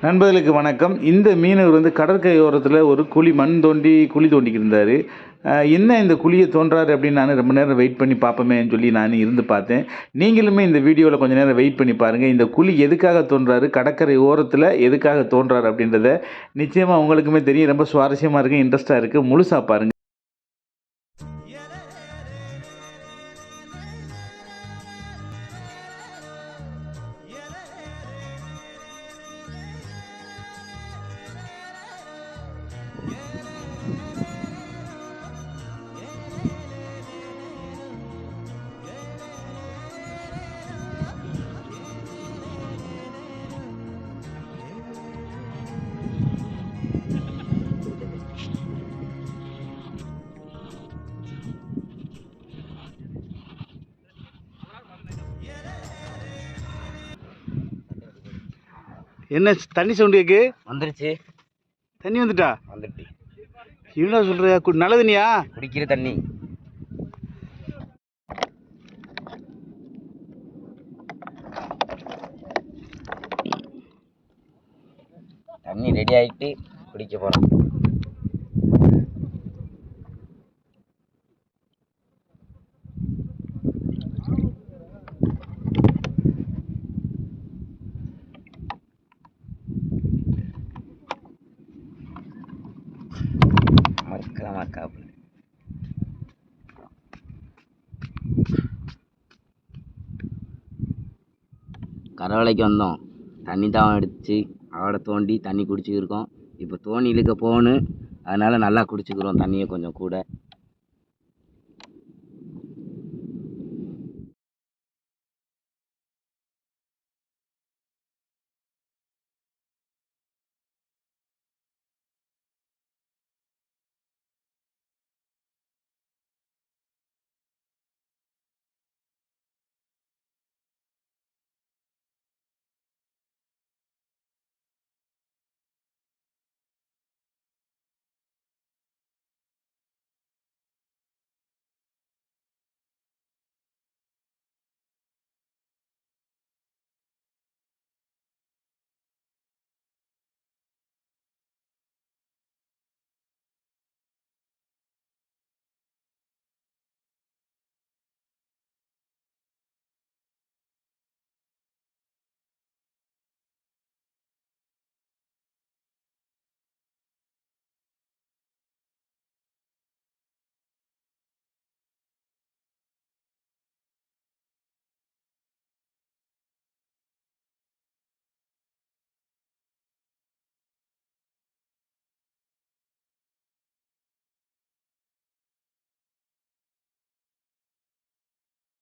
நண்பர்களுக்கு வணக்கம். இந்த மீனவர் வந்து கடற்கரையோரத்தில் ஒரு மண் தோண்டி குழி தோண்டிக்கிட்டு இருந்தார். என்ன இந்த குழியை தோன்றாரு அப்படின்னு நான் ரொம்ப நேரம் வெயிட் பண்ணி பார்ப்போமேன்னு சொல்லி நான் இருந்து பார்த்தேன். நீங்களுமே இந்த வீடியோவில் கொஞ்சம் நேரம் வெயிட் பண்ணி பாருங்கள். இந்த குழி எதுக்காக தோன்றாரு, கடற்கரை ஓரத்தில் எதுக்காக தோன்றாரு அப்படின்றத நிச்சயமாக உங்களுக்குமே தெரியும். ரொம்ப சுவாரஸ்யமாக இருக்குது, இன்ட்ரெஸ்ட்டாக இருக்குது. முழுசாக பாருங்கள். என்ன தண்ணி சவுண்டு கேக்கு? வந்துருச்சு. தண்ணி வந்துட்டா? வந்துட்டு. என்ன சொல்றியா? நல்ல தண்ணியா? குடிக்கிற தண்ணி. தண்ணி ரெடி ஆகிட்டு குடிக்க போகிறோம். மக்காப்பு கரவலைக்கு வந்தோம். தண்ணி தாவம் எடுத்து அவட தோண்டி தண்ணி குடிச்சுக்கிருக்கோம். இப்போ தோணி இழுக்க போகணும், அதனால் நல்லா குடிச்சுக்கிறோம் தண்ணியை கொஞ்சம் கூட.